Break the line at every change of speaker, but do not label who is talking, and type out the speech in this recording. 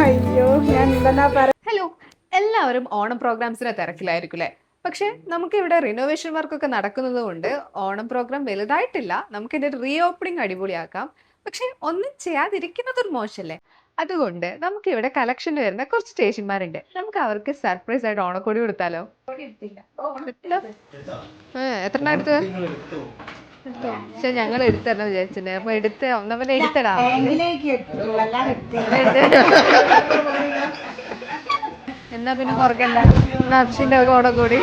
അയ്യോ ഞാൻ എന്താ പറ.
ഹലോ, എല്ലാവരും ഓണം പ്രോഗ്രാംസിന്റെ തിരക്കിലായിരിക്കും അല്ലേ? പക്ഷെ നമുക്ക് ഇവിടെ റിനോവേഷൻ വർക്കൊക്കെ നടക്കുന്നത് കൊണ്ട് ഓണം പ്രോഗ്രാം വലുതായിട്ടില്ല. നമുക്ക് ഇതിന്റെ റീ ഓപ്പണിംഗ് അടിപൊളിയാക്കാം. പക്ഷെ ഒന്നും ചെയ്യാതിരിക്കുന്നത് ഒരു മോശമല്ലേ? അതുകൊണ്ട് നമുക്ക് ഇവിടെ കളക്ഷന് വരുന്ന കുറച്ച് സ്റ്റേഷന്മാരുണ്ട്. നമുക്ക് അവർക്ക് സർപ്രൈസ് ആയിട്ട് ഓണക്കോടി കൊടുത്താലോ? എത്ര എടുത്ത്? പക്ഷെ ഞങ്ങൾ എടുത്തരണം വിചാരിച്ചിട്ടുണ്ട്. അപ്പൊ എടുത്ത് ഒന്നവനെ എടുത്തടാ. എന്നാ പിന്നെ കുറക്കണ്ട. നർഷിന്റെ ഓണക്കോടി.